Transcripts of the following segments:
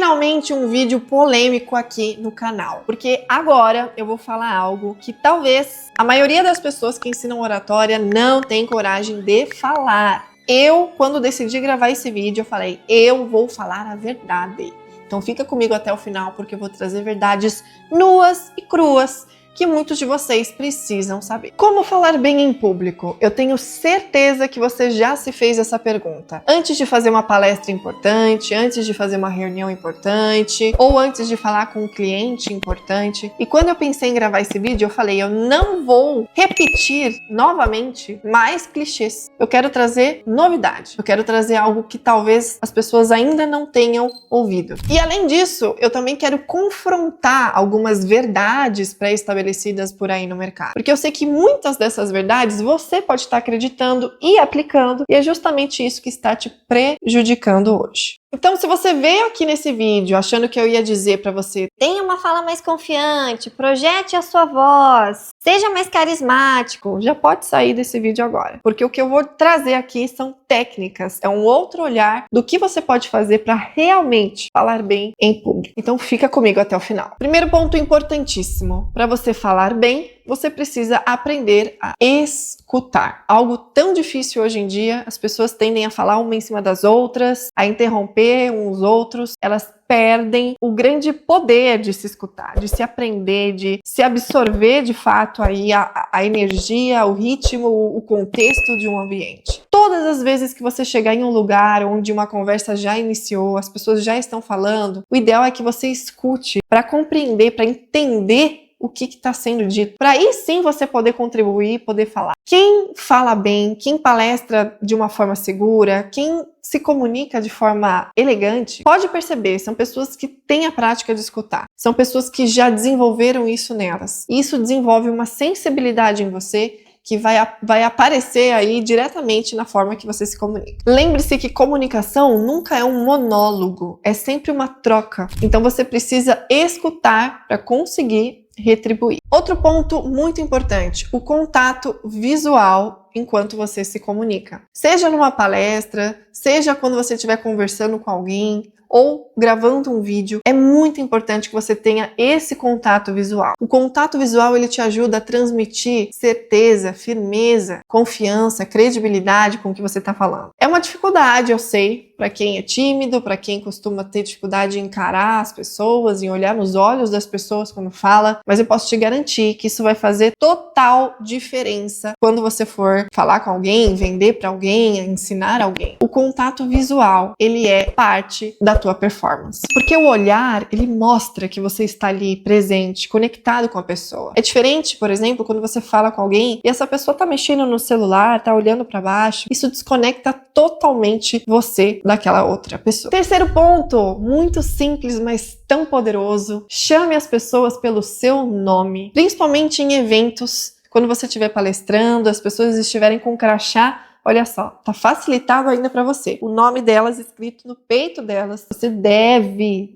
finalmente um vídeo polêmico aqui no canal, porque agora eu vou falar algo que talvez a maioria das pessoas que ensinam oratória não tem coragem de falar. Eu, quando decidi gravar esse vídeo, eu falei, eu vou falar a verdade. Então fica comigo até o final, porque eu vou trazer verdades nuas e cruas que muitos de vocês precisam saber. Como falar bem em público? Eu tenho certeza que você já se fez essa pergunta. Antes de fazer uma palestra importante, antes de fazer uma reunião importante, ou antes de falar com um cliente importante. E quando eu pensei em gravar esse vídeo, eu falei, eu não vou repetir novamente mais clichês. Eu quero trazer novidade. Eu quero trazer algo que talvez as pessoas ainda não tenham ouvido. E além disso, eu também quero confrontar algumas verdades pré-estabelecidas por aí no mercado. Porque eu sei que muitas dessas verdades você pode estar acreditando e aplicando, e é justamente isso que está te prejudicando hoje. Então, se você veio aqui nesse vídeo achando que eu ia dizer pra você, tenha uma fala mais confiante, projete a sua voz, seja mais carismático, já pode sair desse vídeo agora. Porque o que eu vou trazer aqui são técnicas, é um outro olhar do que você pode fazer para realmente falar bem em público. Então, fica comigo até o final. Primeiro ponto importantíssimo, para você falar bem, você precisa aprender a escutar. Algo tão difícil hoje em dia, as pessoas tendem a falar uma em cima das outras, a interromper uns outros, elas perdem o grande poder de se escutar, de se aprender, de se absorver de fato aí a energia, o ritmo, o contexto de um ambiente. Todas as vezes que você chegar em um lugar onde uma conversa já iniciou, as pessoas já estão falando, o ideal é que você escute para compreender, para entender o que está sendo dito, para aí sim você poder contribuir, poder falar. Quem fala bem, quem palestra de uma forma segura, quem se comunica de forma elegante, pode perceber, são pessoas que têm a prática de escutar, são pessoas que já desenvolveram isso nelas. Isso desenvolve uma sensibilidade em você que vai aparecer aí diretamente na forma que você se comunica. Lembre-se que comunicação nunca é um monólogo, é sempre uma troca. Então você precisa escutar para conseguir retribuir. Outro ponto muito importante, o contato visual enquanto você se comunica. Seja numa palestra, seja quando você estiver conversando com alguém, ou gravando um vídeo, é muito importante que você tenha esse contato visual. O contato visual, ele te ajuda a transmitir certeza, firmeza, confiança, credibilidade com o que você está falando. É uma dificuldade, eu sei, para quem é tímido, para quem costuma ter dificuldade em encarar as pessoas, em olhar nos olhos das pessoas quando fala, mas eu posso te garantir que isso vai fazer total diferença quando você for falar com alguém, vender para alguém, ensinar alguém. O contato visual, ele é parte da tua performance. Porque o olhar, ele mostra que você está ali presente, conectado com a pessoa. É diferente, por exemplo, quando você fala com alguém e essa pessoa tá mexendo no celular, tá olhando para baixo. Isso desconecta totalmente você daquela outra pessoa. Terceiro ponto, muito simples, mas tão poderoso. Chame as pessoas pelo seu nome. Principalmente em eventos, quando você estiver palestrando, as pessoas estiverem com crachá. Olha só, tá facilitado ainda para você. O nome delas escrito no peito delas. Você deve,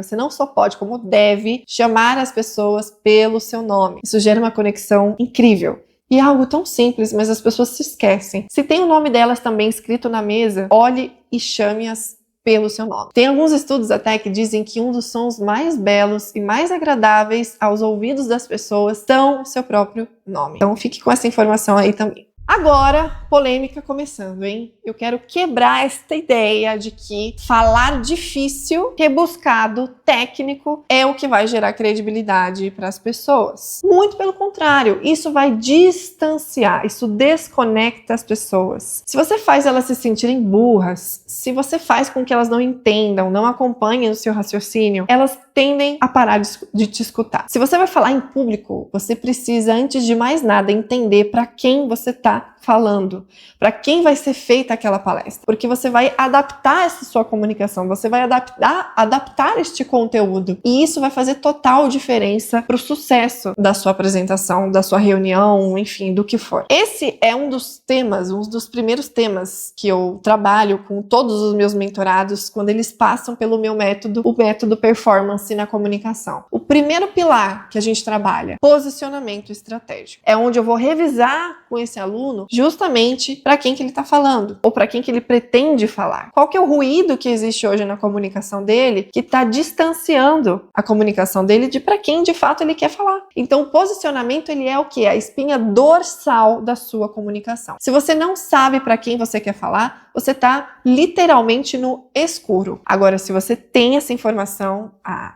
você não só pode, como deve chamar as pessoas pelo seu nome. Isso gera uma conexão incrível. E é algo tão simples, mas as pessoas se esquecem. Se tem o nome delas também escrito na mesa, olhe e chame-as pelo seu nome. Tem alguns estudos até que dizem que um dos sons mais belos e mais agradáveis aos ouvidos das pessoas são o seu próprio nome. Então fique com essa informação aí também. Agora, polêmica começando, hein? Eu quero quebrar esta ideia de que falar difícil, rebuscado, técnico é o que vai gerar credibilidade para as pessoas. Muito pelo contrário, isso vai distanciar, isso desconecta as pessoas. Se você faz elas se sentirem burras, se você faz com que elas não entendam, não acompanhem o seu raciocínio, elas tendem a parar de te escutar. Se você vai falar em público, você precisa, antes de mais nada, entender para quem você está falando, para quem vai ser feita aquela palestra, porque você vai adaptar essa sua comunicação, você vai adaptar este conteúdo, e isso vai fazer total diferença para o sucesso da sua apresentação, da sua reunião, enfim, do que for. Esse é um dos temas, um dos primeiros temas que eu trabalho com todos os meus mentorados quando eles passam pelo meu método, o método Performance na Comunicação. O primeiro pilar que a gente trabalha, posicionamento estratégico, é onde eu vou revisar com esse aluno aluno justamente para quem que ele está falando, ou para quem que ele pretende falar. Qual que é o ruído que existe hoje na comunicação dele que está distanciando a comunicação dele de para quem de fato ele quer falar. Então o posicionamento ele é o que? A espinha dorsal da sua comunicação. Se você não sabe para quem você quer falar, você está literalmente no escuro. Agora, se você tem essa informação,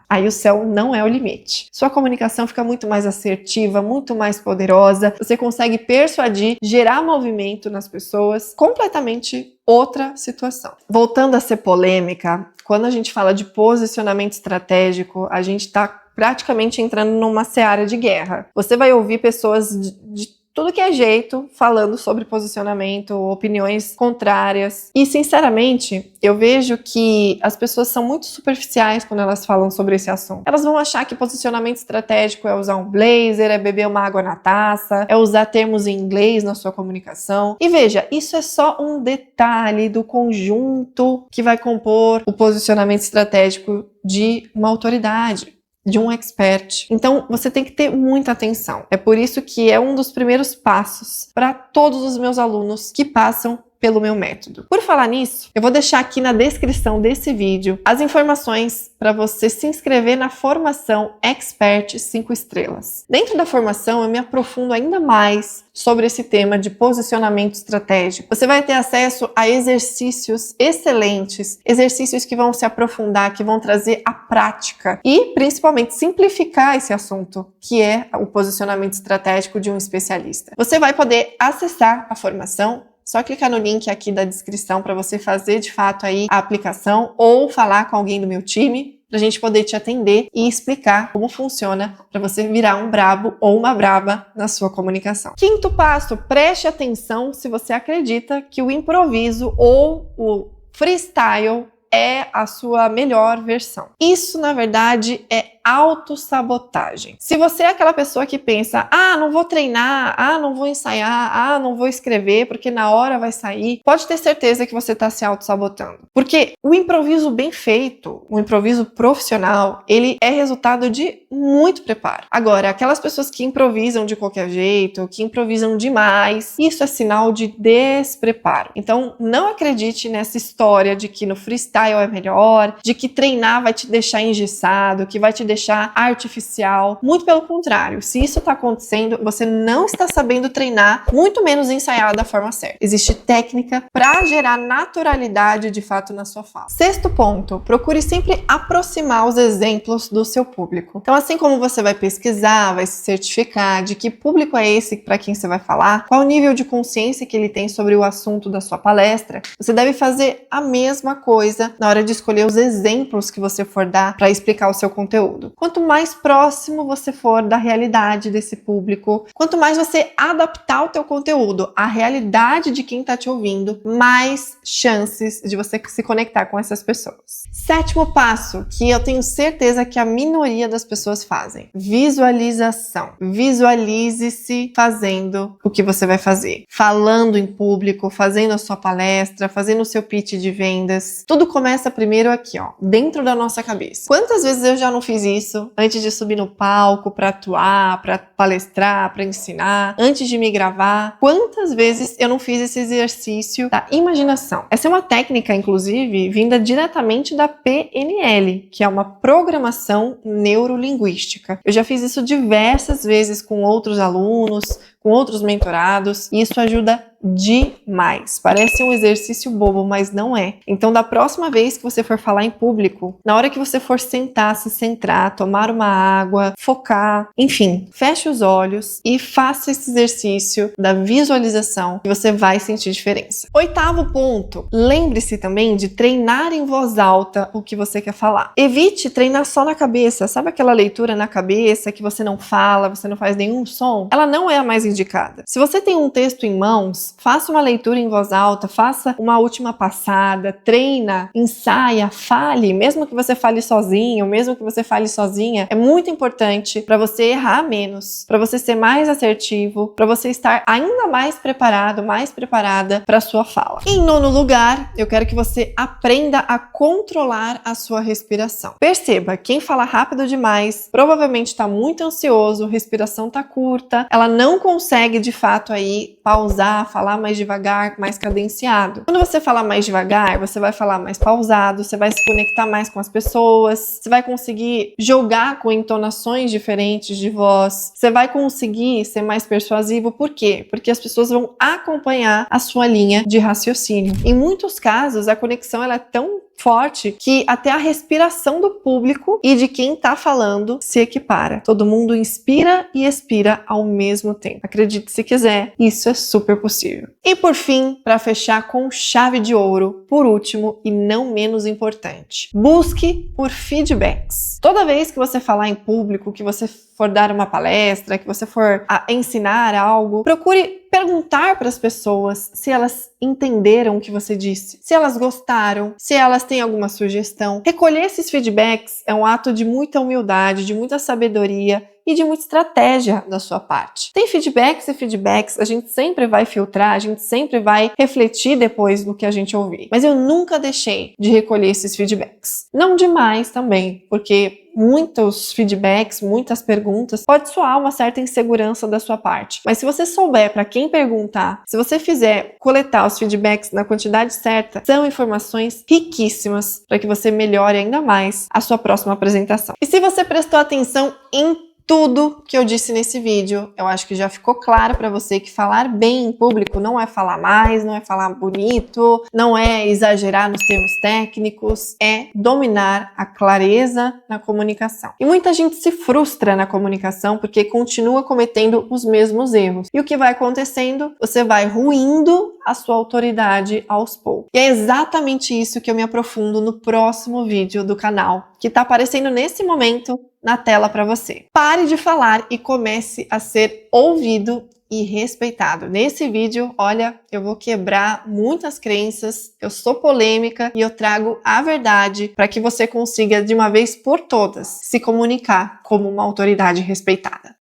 aí o céu não é o limite. Sua comunicação fica muito mais assertiva, muito mais poderosa, você consegue persuadir, gerar movimento nas pessoas, completamente outra situação. Voltando a ser polêmica, quando a gente fala de posicionamento estratégico, a gente está praticamente entrando numa seara de guerra. Você vai ouvir pessoas de tudo que é jeito falando sobre posicionamento, opiniões contrárias. E, sinceramente, eu vejo que as pessoas são muito superficiais quando elas falam sobre esse assunto. Elas vão achar que posicionamento estratégico é usar um blazer, é beber uma água na taça, é usar termos em inglês na sua comunicação. E veja, isso é só um detalhe do conjunto que vai compor o posicionamento estratégico de uma autoridade, de um expert. Então, você tem que ter muita atenção. É por isso que é um dos primeiros passos para todos os meus alunos que passam pelo meu método. Por falar nisso, eu vou deixar aqui na descrição desse vídeo as informações para você se inscrever na formação Expert 5 estrelas. Dentro da formação, eu me aprofundo ainda mais sobre esse tema de posicionamento estratégico. Você vai ter acesso a exercícios excelentes, exercícios que vão se aprofundar, que vão trazer a prática e, principalmente, simplificar esse assunto, que é o posicionamento estratégico de um especialista. Você vai poder acessar a formação. Só clicar no link aqui da descrição para você fazer de fato aí a aplicação ou falar com alguém do meu time para a gente poder te atender e explicar como funciona para você virar um brabo ou uma braba na sua comunicação. Quinto passo, preste atenção se você acredita que o improviso ou o freestyle é a sua melhor versão. Isso, na verdade, é autossabotagem. Se você é aquela pessoa que pensa, não vou treinar, não vou ensaiar, não vou escrever, porque na hora vai sair, pode ter certeza que você está se autossabotando. Porque o improviso bem feito, o improviso profissional, ele é resultado de muito preparo. Agora, aquelas pessoas que improvisam de qualquer jeito, que improvisam demais, isso é sinal de despreparo. Então, não acredite nessa história de que no freestyle é melhor, de que treinar vai te deixar engessado, que vai te deixar artificial. Muito pelo contrário, se isso está acontecendo, você não está sabendo treinar, muito menos ensaiar da forma certa. Existe técnica para gerar naturalidade de fato na sua fala. Sexto ponto, procure sempre aproximar os exemplos do seu público. Então, assim como você vai pesquisar, vai se certificar de que público é esse para quem você vai falar, qual o nível de consciência que ele tem sobre o assunto da sua palestra, você deve fazer a mesma coisa na hora de escolher os exemplos que você for dar para explicar o seu conteúdo. Quanto mais próximo você for da realidade desse público, quanto mais você adaptar o teu conteúdo à realidade de quem está te ouvindo, mais chances de você se conectar com essas pessoas. Sétimo passo, que eu tenho certeza que a minoria das pessoas fazem: visualização. Visualize-se fazendo o que você vai fazer. Falando em público, fazendo a sua palestra, fazendo o seu pitch de vendas. Tudo começa primeiro aqui, dentro da nossa cabeça. Quantas vezes eu já não fiz isso antes de subir no palco para atuar, para palestrar, para ensinar, antes de me gravar? Quantas vezes eu não fiz esse exercício da imaginação? Essa é uma técnica, inclusive, vinda diretamente da PNL, que é uma programação neurolinguística. Eu já fiz isso diversas vezes com outros alunos, com outros mentorados, e isso ajuda demais. Parece um exercício bobo, mas não é. Então, da próxima vez que você for falar em público, na hora que você for sentar, se centrar, tomar uma água, focar, enfim, feche os olhos e faça esse exercício da visualização que você vai sentir diferença. Oitavo ponto, lembre-se também de treinar em voz alta o que você quer falar. Evite treinar só na cabeça. Sabe aquela leitura na cabeça que você não fala, você não faz nenhum som? Ela não é a mais indicada. Se você tem um texto em mãos, faça uma leitura em voz alta, faça uma última passada, treina, ensaia, fale, mesmo que você fale sozinho, mesmo que você fale sozinha, é muito importante para você errar menos, para você ser mais assertivo, para você estar ainda mais preparado, mais preparada para sua fala. Em nono lugar, eu quero que você aprenda a controlar a sua respiração. Perceba, quem fala rápido demais provavelmente está muito ansioso, respiração está curta, ela não consegue consegue de fato aí pausar, falar mais devagar, mais cadenciado. Quando você falar mais devagar, você vai falar mais pausado, você vai se conectar mais com as pessoas, você vai conseguir jogar com entonações diferentes de voz, você vai conseguir ser mais persuasivo. Por quê? Porque as pessoas vão acompanhar a sua linha de raciocínio. Em muitos casos, a conexão ela é tão forte que até a respiração do público e de quem tá falando se equipara. Todo mundo inspira e expira ao mesmo tempo. Acredite se quiser, isso é super possível. E por fim, para fechar com chave de ouro, por último e não menos importante, busque por feedbacks. Toda vez que você falar em público, que você for dar uma palestra, que você for ensinar algo, procure perguntar para as pessoas se elas entenderam o que você disse, se elas gostaram, se elas têm alguma sugestão. Recolher esses feedbacks é um ato de muita humildade, de muita sabedoria e de muita estratégia da sua parte. Tem feedbacks e feedbacks, a gente sempre vai filtrar, a gente sempre vai refletir depois do que a gente ouvir. Mas eu nunca deixei de recolher esses feedbacks. Não demais também, porque muitos feedbacks, muitas perguntas, pode soar uma certa insegurança da sua parte. Mas se você souber para quem perguntar, se você fizer coletar os feedbacks na quantidade certa, são informações riquíssimas para que você melhore ainda mais a sua próxima apresentação. E se você prestou atenção em tudo que eu disse nesse vídeo, eu acho que já ficou claro para você que falar bem em público não é falar mais, não é falar bonito, não é exagerar nos termos técnicos, é dominar a clareza na comunicação. E muita gente se frustra na comunicação porque continua cometendo os mesmos erros. E o que vai acontecendo? Você vai ruindo a sua autoridade aos poucos. E é exatamente isso que eu me aprofundo no próximo vídeo do canal, que está aparecendo nesse momento na tela para você. Pare de falar e comece a ser ouvido e respeitado. Nesse vídeo, olha, eu vou quebrar muitas crenças, eu sou polêmica e eu trago a verdade para que você consiga, de uma vez por todas, se comunicar como uma autoridade respeitada.